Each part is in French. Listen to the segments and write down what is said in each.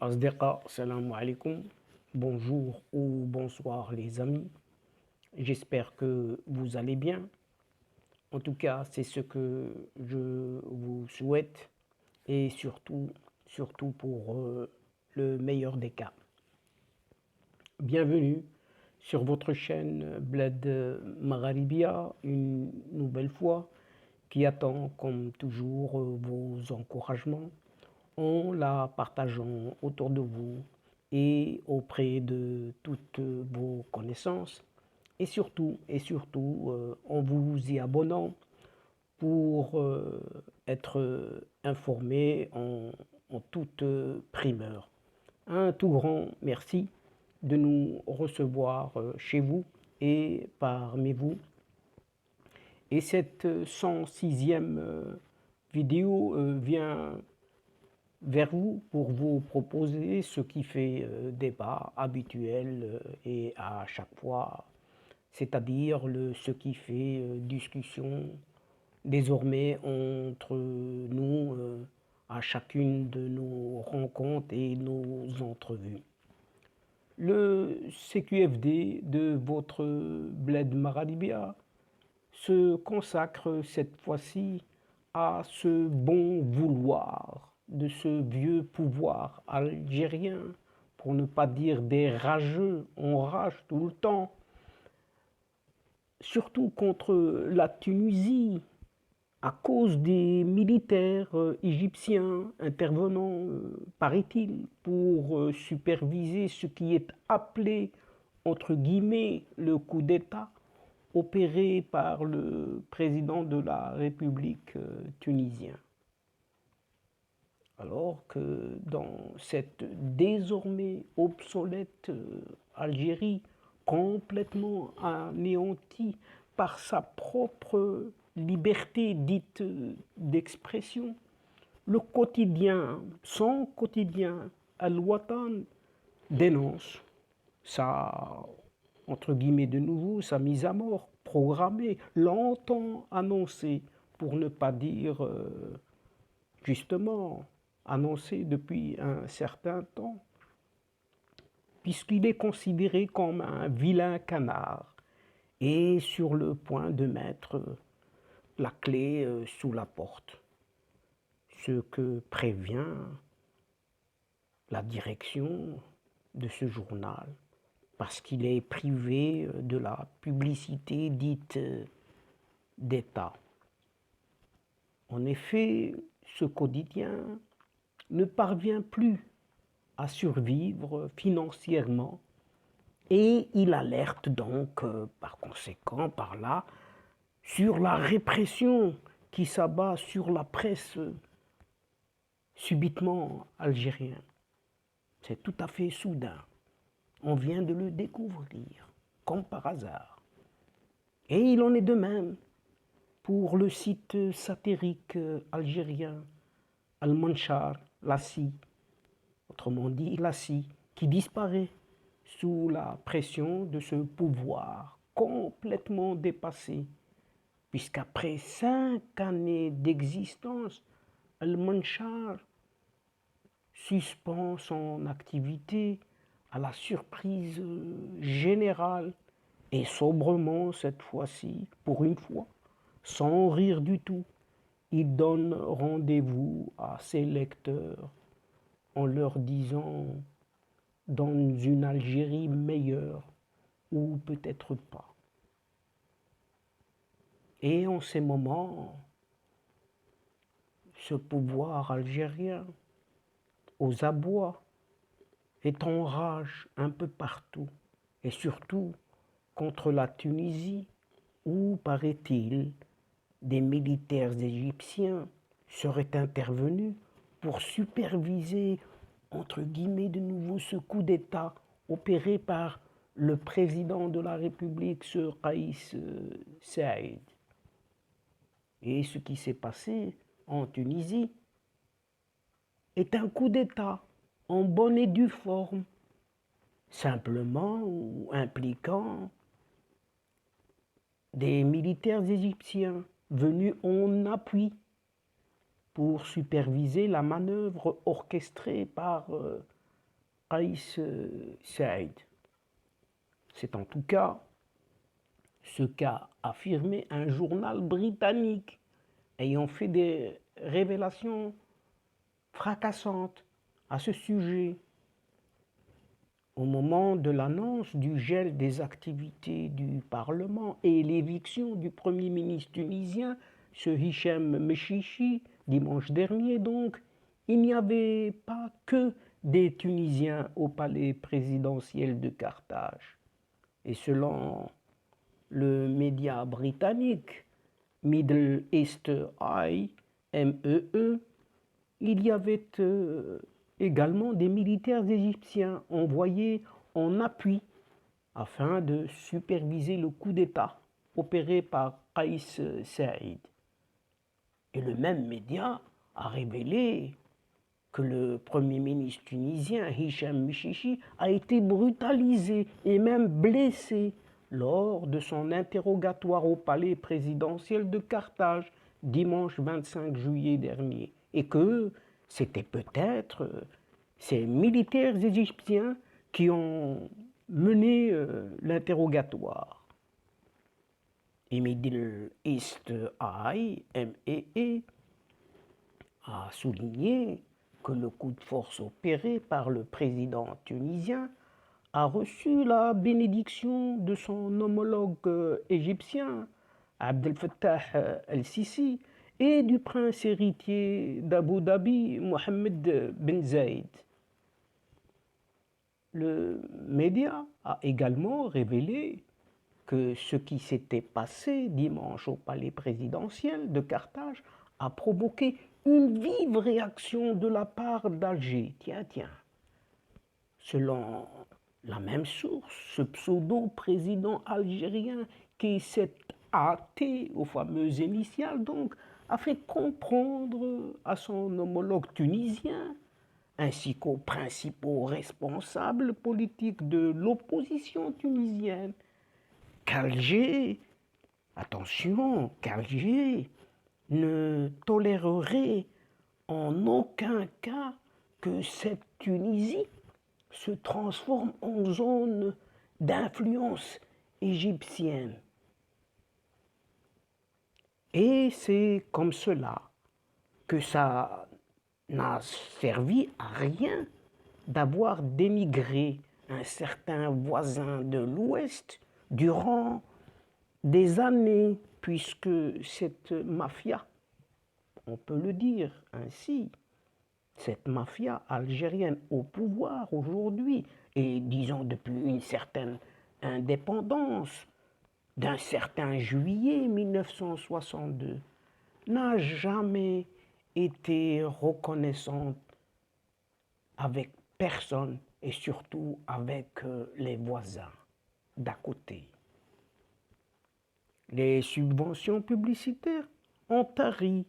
Asdeqa, salam alaikum, bonjour ou bonsoir les amis, j'espère que vous allez bien. En tout cas, c'est ce que je vous souhaite et surtout pour le meilleur des cas. Bienvenue sur votre chaîne Bled Magharibia, une nouvelle fois qui attend comme toujours vos encouragements en la partageant autour de vous et auprès de toutes vos connaissances et surtout en vous y abonnant pour être informé en toute primeur. Un tout grand merci de nous recevoir chez vous et parmi vous. Et cette 106e vidéo vient vers vous pour vous proposer ce qui fait débat habituel et à chaque fois, c'est-à-dire ce qui fait discussion désormais entre nous à chacune de nos rencontres et nos entrevues. Le CQFD de votre Bled Maradibia se consacre cette fois-ci à ce bon vouloir de ce vieux pouvoir algérien, pour ne pas dire des rageux, on rage tout le temps, surtout contre la Tunisie, à cause des militaires égyptiens intervenant, paraît-il, pour superviser ce qui est appelé, entre guillemets, le coup d'État opéré par le président de la République tunisienne. Alors que dans cette désormais obsolète Algérie, complètement anéantie par sa propre liberté dite d'expression, le quotidien, son quotidien, Al-Watan, dénonce sa, entre guillemets de nouveau, sa mise à mort programmée, longtemps annoncée, pour ne pas dire justement annoncé depuis un certain temps, puisqu'il est considéré comme un vilain canard et sur le point de mettre la clé sous la porte, ce que prévient la direction de ce journal, parce qu'il est privé de la publicité dite d'État. En effet, ce quotidien ne parvient plus à survivre financièrement et il alerte donc par conséquent par là sur la répression qui s'abat sur la presse subitement algérienne. C'est tout à fait soudain. On vient de le découvrir, comme par hasard. Et il en est de même pour le site satirique algérien Al-Manchar, Lassi, autrement dit Lassi, qui disparaît sous la pression de ce pouvoir complètement dépassé, puisqu'après 5 années d'existence, Al-Manchar suspend son activité à la surprise générale et sobrement cette fois-ci, pour une fois, sans rire du tout. Il donne rendez-vous à ses lecteurs en leur disant dans une Algérie meilleure ou peut-être pas. Et en ces moments, ce pouvoir algérien aux abois est en rage un peu partout et surtout contre la Tunisie où, paraît-il, des militaires égyptiens seraient intervenus pour superviser, entre guillemets de nouveau, ce coup d'État opéré par le président de la République, ce Kais Saïd. Et ce qui s'est passé en Tunisie est un coup d'État en bonne et due forme, simplement ou impliquant des militaires égyptiens venus en appui pour superviser la manœuvre orchestrée par Qais Saïd. C'est en tout cas ce qu'a affirmé un journal britannique ayant fait des révélations fracassantes à ce sujet. Au moment de l'annonce du gel des activités du Parlement et l'éviction du Premier ministre tunisien, ce Hichem Mechichi, dimanche dernier donc, il n'y avait pas que des Tunisiens au palais présidentiel de Carthage. Et selon le média britannique Middle East Eye, MEE, il y avait également des militaires égyptiens envoyés en appui afin de superviser le coup d'État opéré par Qais Saïd. Et le même média a révélé que le Premier ministre tunisien Hichem Mechichi a été brutalisé et même blessé lors de son interrogatoire au palais présidentiel de Carthage dimanche 25 juillet dernier, et que c'était peut-être ces militaires égyptiens qui ont mené l'interrogatoire. Et Middle East Eye, MEE, a souligné que le coup de force opéré par le président tunisien a reçu la bénédiction de son homologue égyptien, Abdel Fattah el-Sisi, et du prince héritier d'Abu Dhabi, Mohammed Ben Zayed. Le média a également révélé que ce qui s'était passé dimanche au palais présidentiel de Carthage a provoqué une vive réaction de la part d'Alger. Tiens. Selon la même source, ce pseudo-président algérien qui s'est hâté aux fameuses initiales, donc, a fait comprendre à son homologue tunisien, ainsi qu'aux principaux responsables politiques de l'opposition tunisienne, qu'Alger, attention, qu'Alger ne tolérerait en aucun cas que cette Tunisie se transforme en zone d'influence égyptienne. Et c'est comme cela que ça n'a servi à rien d'avoir dénigré un certain voisin de l'Ouest durant des années, puisque cette mafia, on peut le dire ainsi, cette mafia algérienne au pouvoir aujourd'hui, et disons depuis une certaine indépendance, d'un certain juillet 1962, n'a jamais été reconnaissante avec personne et surtout avec les voisins d'à côté. Les subventions publicitaires ont tari,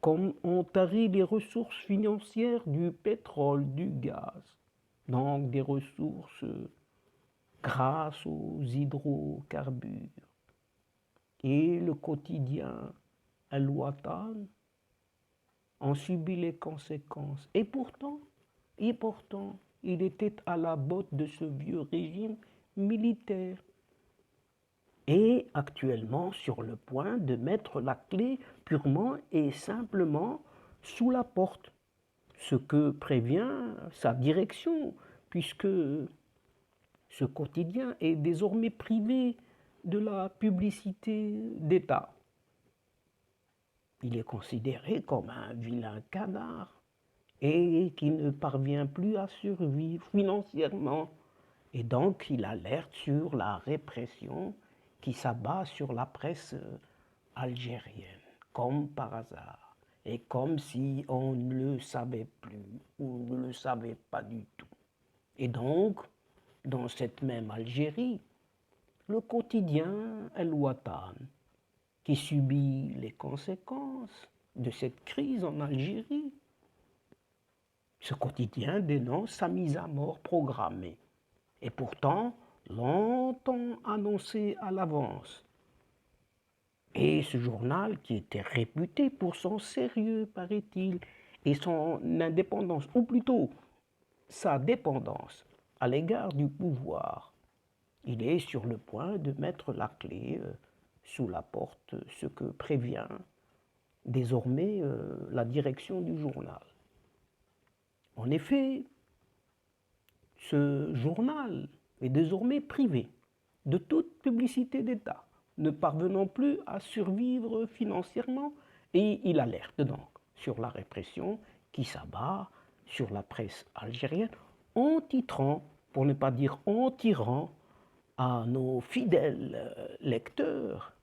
comme ont tari les ressources financières du pétrole, du gaz, donc des ressources grâce aux hydrocarbures. Et le quotidien Al-Watan en subit les conséquences. Et pourtant, il était à la botte de ce vieux régime militaire. Et actuellement sur le point de mettre la clé purement et simplement sous la porte, ce que prévient sa direction, puisque ce quotidien est désormais privé de la publicité d'État. Il est considéré comme un vilain canard et qui ne parvient plus à survivre financièrement. Et donc il alerte sur la répression qui s'abat sur la presse algérienne, comme par hasard, et comme si on ne le savait plus ou ne le savait pas du tout. Et donc, dans cette même Algérie, le quotidien Al-Watan, qui subit les conséquences de cette crise en Algérie, ce quotidien dénonce sa mise à mort programmée, et pourtant longtemps annoncée à l'avance. Et ce journal, qui était réputé pour son sérieux, paraît-il, et son indépendance, ou plutôt sa dépendance à l'égard du pouvoir. Il est sur le point de mettre la clé sous la porte, ce que prévient désormais la direction du journal. En effet, ce journal est désormais privé de toute publicité d'État, ne parvenant plus à survivre financièrement, et il alerte donc sur la répression qui s'abat sur la presse algérienne en titrant, pour ne pas dire en tirant, à nos fidèles lecteurs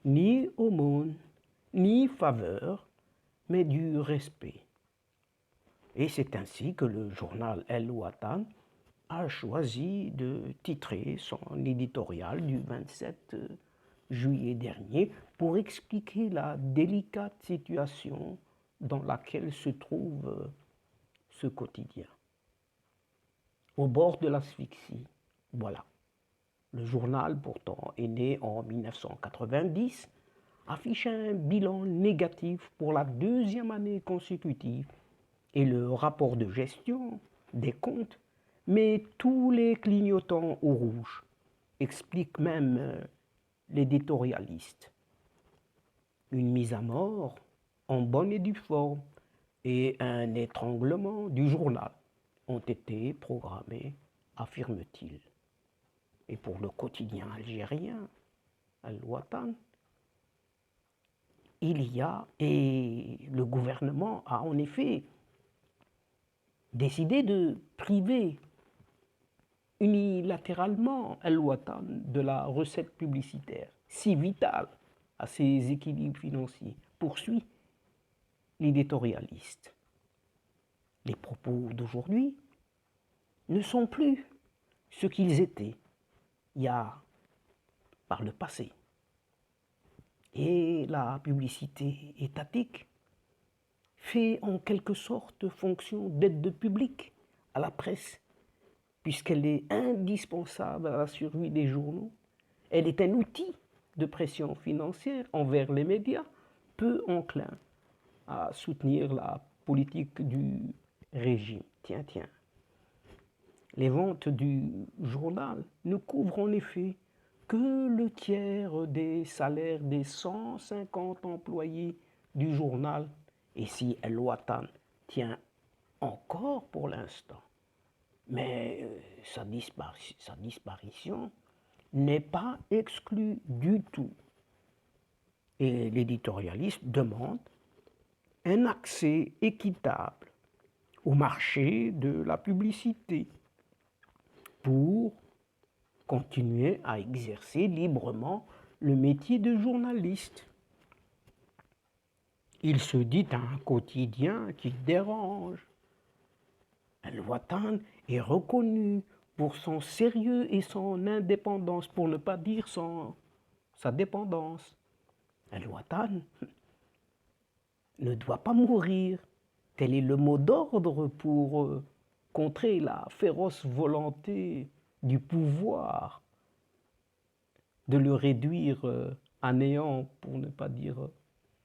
ni aumône, ni faveur, mais du respect. Et c'est ainsi que le journal El Watan a choisi de titrer son éditorial du 27 juillet dernier pour expliquer la délicate situation dans laquelle se trouve ce quotidien. Au bord de l'asphyxie, voilà. Le journal, pourtant, est né en 1990, affiche un bilan négatif pour la deuxième année consécutive et le rapport de gestion des comptes met tous les clignotants au rouge, explique même l'éditorialiste. Une mise à mort en bonne et due forme et un étranglement du journal ont été programmés, affirme-t-il. Et pour le quotidien algérien, Al-Watan, il y a, et le gouvernement a en effet décidé de priver unilatéralement Al-Watan de la recette publicitaire, si vitale à ses équilibres financiers, poursuit l'éditorialiste. Les propos d'aujourd'hui ne sont plus ce qu'ils étaient il y a par le passé. Et la publicité étatique fait en quelque sorte fonction d'aide publique à la presse, puisqu'elle est indispensable à la survie des journaux. Elle est un outil de pression financière envers les médias, peu enclin à soutenir la politique du régime. Tiens. Les ventes du journal ne couvrent en effet que le tiers des salaires des 150 employés du journal. Et si El Watan tient encore pour l'instant, mais sa disparition n'est pas exclue du tout. Et l'éditorialiste demande un accès équitable au marché de la publicité pour continuer à exercer librement le métier de journaliste. Il se dit un quotidien qui dérange. El Watan est reconnu pour son sérieux et son indépendance, pour ne pas dire sa dépendance. El Watan ne doit pas mourir. Tel est le mot d'ordre pour contrer la féroce volonté du pouvoir de le réduire à néant, pour ne pas dire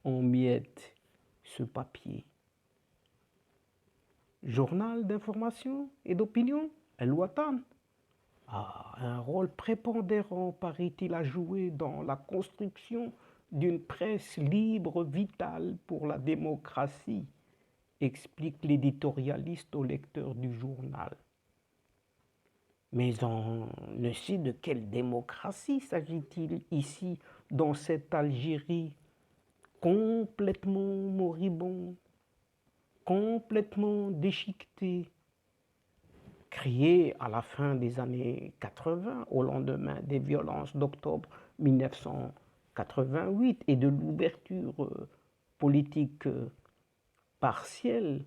en miettes, ce papier. Journal d'information et d'opinion, El Watan a un rôle prépondérant, paraît-il, à jouer dans la construction d'une presse libre vitale pour la démocratie, explique l'éditorialiste au lecteur du journal. Mais on ne sait de quelle démocratie s'agit-il ici, dans cette Algérie complètement moribonde, complètement déchiquetée, créée à la fin des années 80, au lendemain des violences d'octobre 1988 et de l'ouverture politique partielle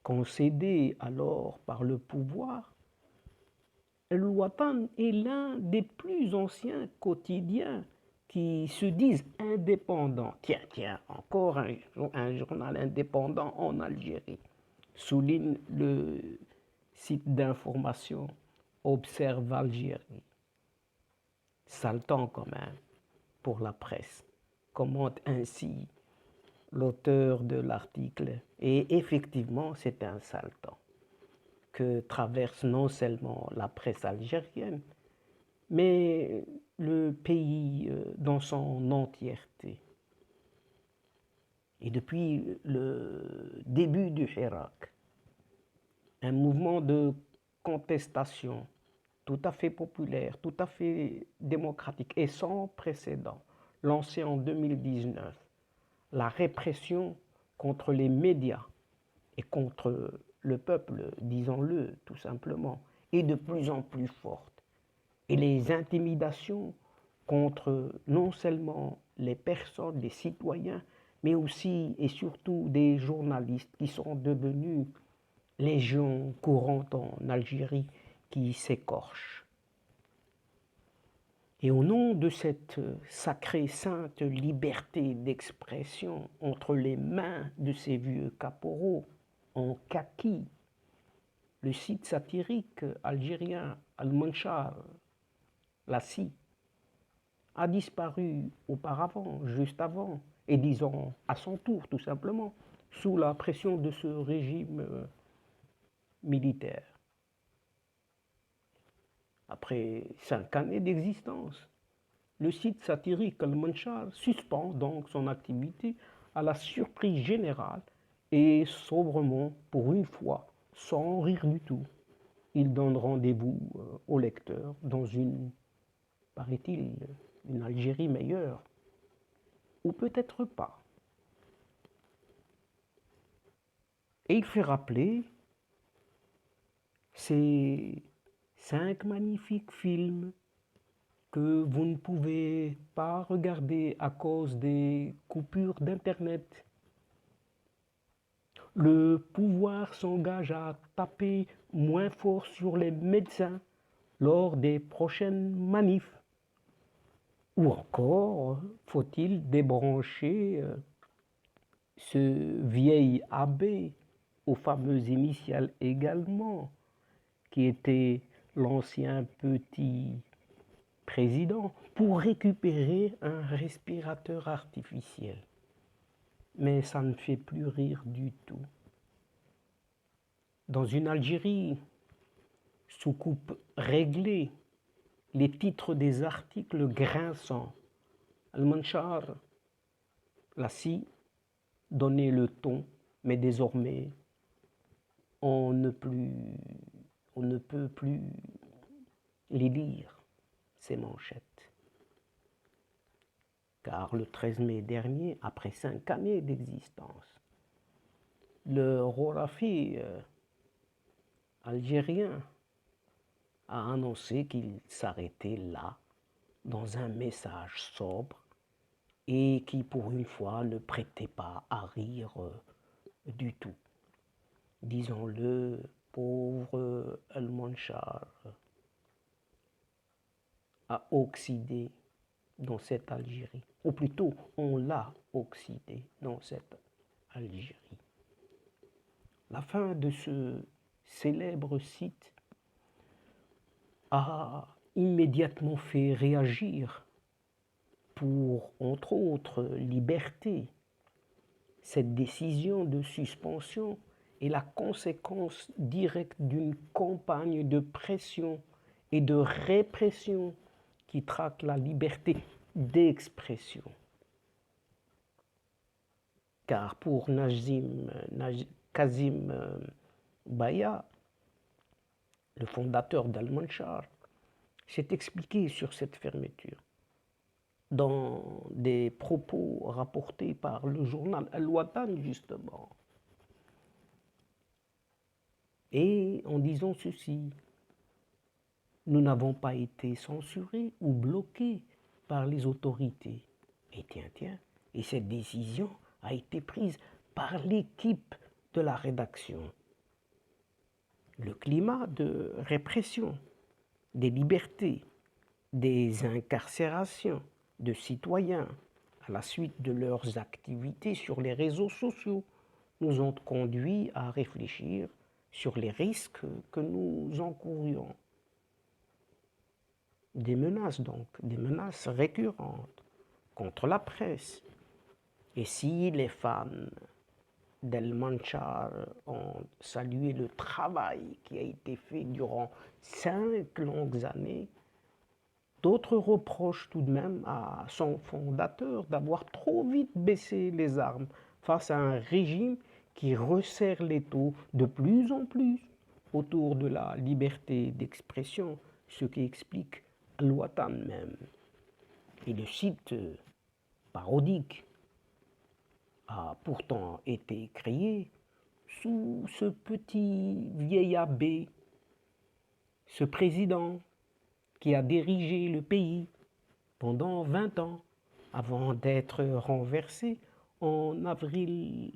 concédée alors par le pouvoir. El Watan est l'un des plus anciens quotidiens qui se disent indépendants. Tiens, encore un journal indépendant en Algérie, souligne le site d'information Observe Algérie. Sale temps quand même pour la presse, commente ainsi l'auteur de l'article. Et effectivement, c'est un sale temps que traverse non seulement la presse algérienne, mais le pays dans son entièreté. Et depuis le début du Hirak, un mouvement de contestation tout à fait populaire, tout à fait démocratique et sans précédent, lancé en 2019, la répression contre les médias et contre le peuple, disons-le tout simplement, est de plus en plus forte. Et les intimidations contre non seulement les personnes, les citoyens, mais aussi et surtout des journalistes qui sont devenus légion courante en Algérie qui s'écorchent. Et au nom de cette sacrée sainte liberté d'expression entre les mains de ces vieux caporaux en kaki, le site satirique algérien Al-Manchar, la SI, a disparu auparavant, juste avant, et disons à son tour tout simplement, sous la pression de ce régime militaire. Après 5 années d'existence, le site satirique Al-Manchar suspend donc son activité à la surprise générale et sobrement, pour une fois, sans rire du tout. Il donne rendez-vous aux lecteurs dans une, paraît-il, une Algérie meilleure. Ou peut-être pas. Et il fait rappeler ces 5 magnifiques films que vous ne pouvez pas regarder à cause des coupures d'Internet. Le pouvoir s'engage à taper moins fort sur les médecins lors des prochaines manifs. Ou encore, faut-il débrancher ce vieil abbé aux fameuses initiales également, qui était l'ancien petit président, pour récupérer un respirateur artificiel. Mais ça ne fait plus rire du tout. Dans une Algérie sous coupe réglée, les titres des articles grinçants, Al-Manchar, la SI, donnait le ton, mais désormais, on ne peut plus les lire, ces manchettes. Car le 13 mai dernier, après 5 années d'existence, le Rorafi algérien a annoncé qu'il s'arrêtait là, dans un message sobre, et qui pour une fois ne prêtait pas à rire du tout. Disons-le, pauvre Al-Manchar a oxydé dans cette Algérie. Ou plutôt, on l'a oxydé dans cette Algérie. La fin de ce célèbre site a immédiatement fait réagir pour, entre autres, liberté. Cette décision de suspension est la conséquence directe d'une campagne de pression et de répression qui traque la liberté d'expression. Car pour Kazim Baya, le fondateur d'Al-Manchar, s'est expliqué sur cette fermeture dans des propos rapportés par le journal Al-Watan, justement. Et en disant ceci, nous n'avons pas été censurés ou bloqués par les autorités. Et tiens, et cette décision a été prise par l'équipe de la rédaction. Le climat de répression des libertés, des incarcérations de citoyens à la suite de leurs activités sur les réseaux sociaux nous ont conduits à réfléchir sur les risques que nous encourions. Des menaces donc, des menaces récurrentes contre la presse. Et si les fans d'El Manchar ont salué le travail qui a été fait durant 5 longues années. D'autres reprochent tout de même à son fondateur d'avoir trop vite baissé les armes face à un régime qui resserre l'étau de plus en plus autour de la liberté d'expression, ce qui explique Al-Watan même. Et le site parodique a pourtant été créé sous ce petit vieil abbé, ce président qui a dirigé le pays pendant 20 ans avant d'être renversé en avril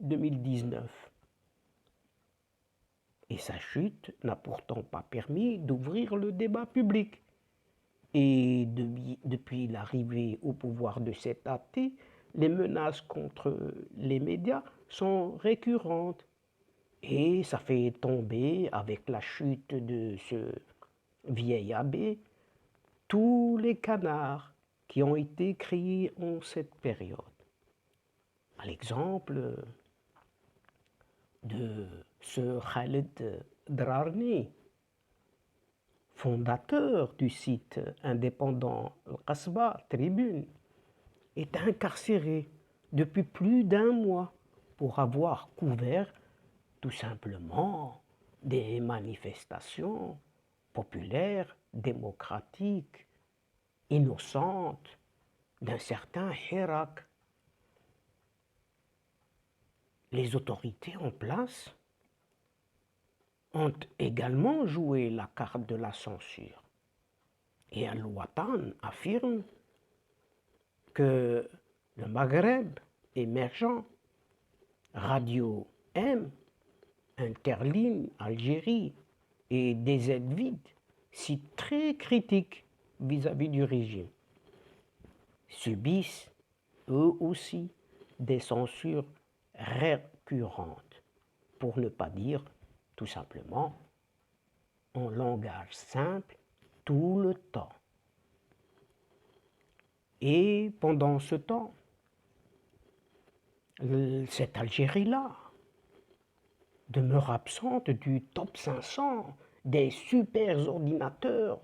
2019. Et sa chute n'a pourtant pas permis d'ouvrir le débat public. Et depuis l'arrivée au pouvoir de cet athée, les menaces contre les médias sont récurrentes. Et ça fait tomber, avec la chute de ce vieil abbé, tous les canards qui ont été créés en cette période. À l'exemple de ce Khaled Drarni, fondateur du site indépendant Al-Qasba Tribune, est incarcéré depuis plus d'un mois pour avoir couvert tout simplement des manifestations populaires, démocratiques, innocentes d'un certain Hirak. Les autorités en place ont également joué la carte de la censure. Et Al-Watan affirme que le Maghreb émergent, Radio M, Interligne, Algérie et DZ Vide, sites très critiques vis-à-vis du régime, subissent eux aussi des censures récurrentes, pour ne pas dire tout simplement en langage simple tout le temps. Et pendant ce temps, cette Algérie-là demeure absente du top 500 des super ordinateurs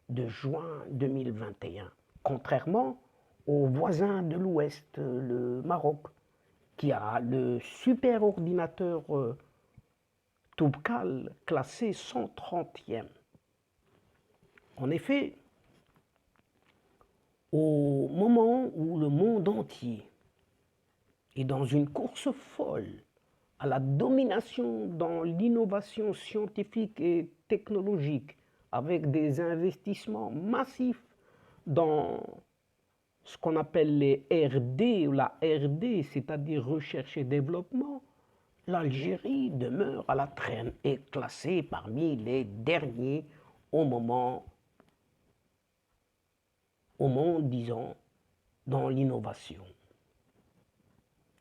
de juin 2021, contrairement aux voisins de l'Ouest, le Maroc, qui a le super ordinateur Toubkal classé 130e. En effet, au moment où le monde entier est dans une course folle à la domination dans l'innovation scientifique et technologique, avec des investissements massifs dans ce qu'on appelle les RD ou la RD, c'est-à-dire recherche et développement, l'Algérie demeure à la traîne et classée parmi les derniers au monde, disons, dans l'innovation.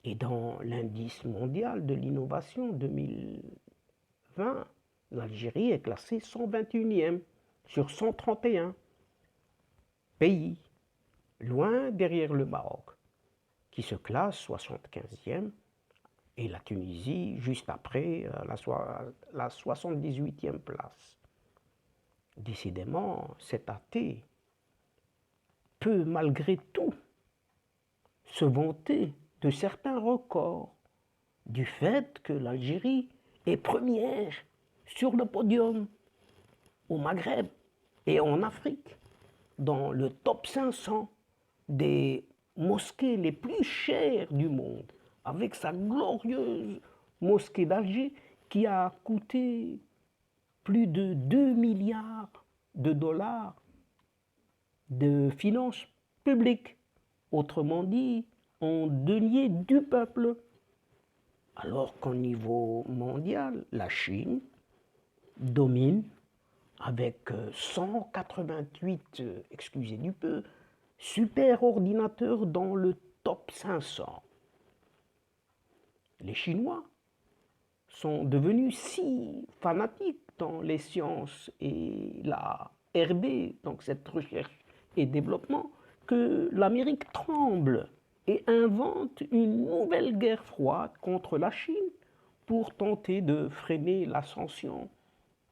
Et dans l'indice mondial de l'innovation 2020, l'Algérie est classée 121e sur 131 pays, loin derrière le Maroc, qui se classe 75e, et la Tunisie juste après la 78e place. Décidément, cet athée peut malgré tout se vanter de certains records du fait que l'Algérie est première sur le podium au Maghreb et en Afrique, dans le top 500 des mosquées les plus chères du monde, avec sa glorieuse mosquée d'Alger qui a coûté plus de 2 milliards de dollars de finances publiques, autrement dit, en deniers du peuple. Alors qu'au niveau mondial, la Chine domine avec 188, excusez du peu, super ordinateurs dans le top 500. Les Chinois sont devenus si fanatiques dans les sciences et la RD, donc cette recherche et développement, que l'Amérique tremble et invente une nouvelle guerre froide contre la Chine pour tenter de freiner l'ascension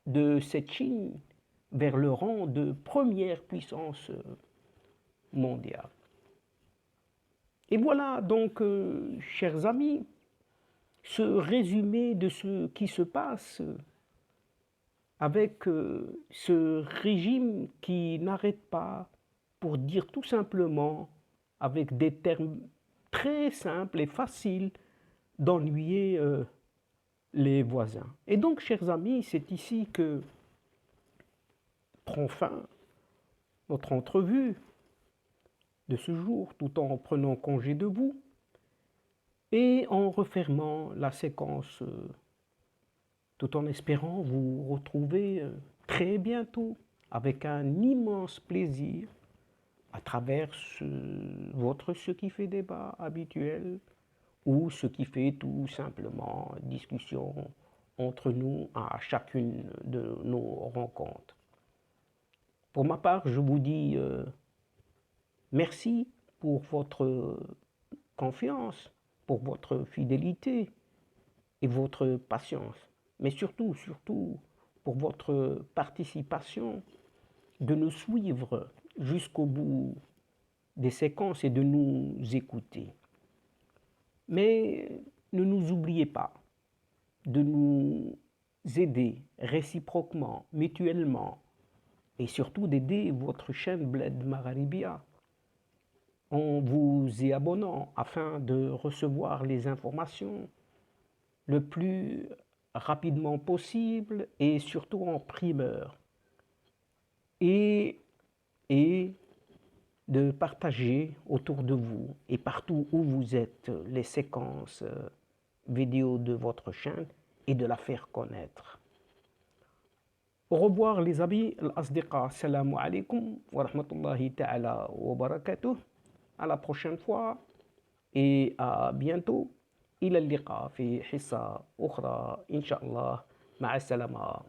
de cette Chine vers le rang de première puissance mondiale. Et voilà donc, chers amis, ce résumé de ce qui se passe avec ce régime qui n'arrête pas, pour dire tout simplement, avec des termes très simples et faciles, d'ennuyer les voisins. Et donc, chers amis, c'est ici que prend fin notre entrevue de ce jour, tout en prenant congé de vous et en refermant la séquence, tout en espérant vous retrouver très bientôt avec un immense plaisir à travers votre Ce qui fait débat habituel ou ce qui fait tout simplement discussion entre nous à chacune de nos rencontres. Pour ma part, je vous dis merci pour votre confiance, pour votre fidélité et votre patience, mais surtout pour votre participation, de nous suivre jusqu'au bout des séquences et de nous écouter. Mais ne nous oubliez pas de nous aider réciproquement, mutuellement, et surtout d'aider votre chaîne Bled Magharibia en vous y abonnant afin de recevoir les informations le plus rapidement possible et surtout en primeur. Et de partager autour de vous et partout où vous êtes les séquences vidéo de votre chaîne et de la faire connaître. Au revoir les amis, al-asdiqa, salam alaikum wa rahmatullahi ta'ala wa barakatuh. À la prochaine fois et à bientôt. إلى اللقاء في حصة أخرى إن شاء الله. مع السلامة.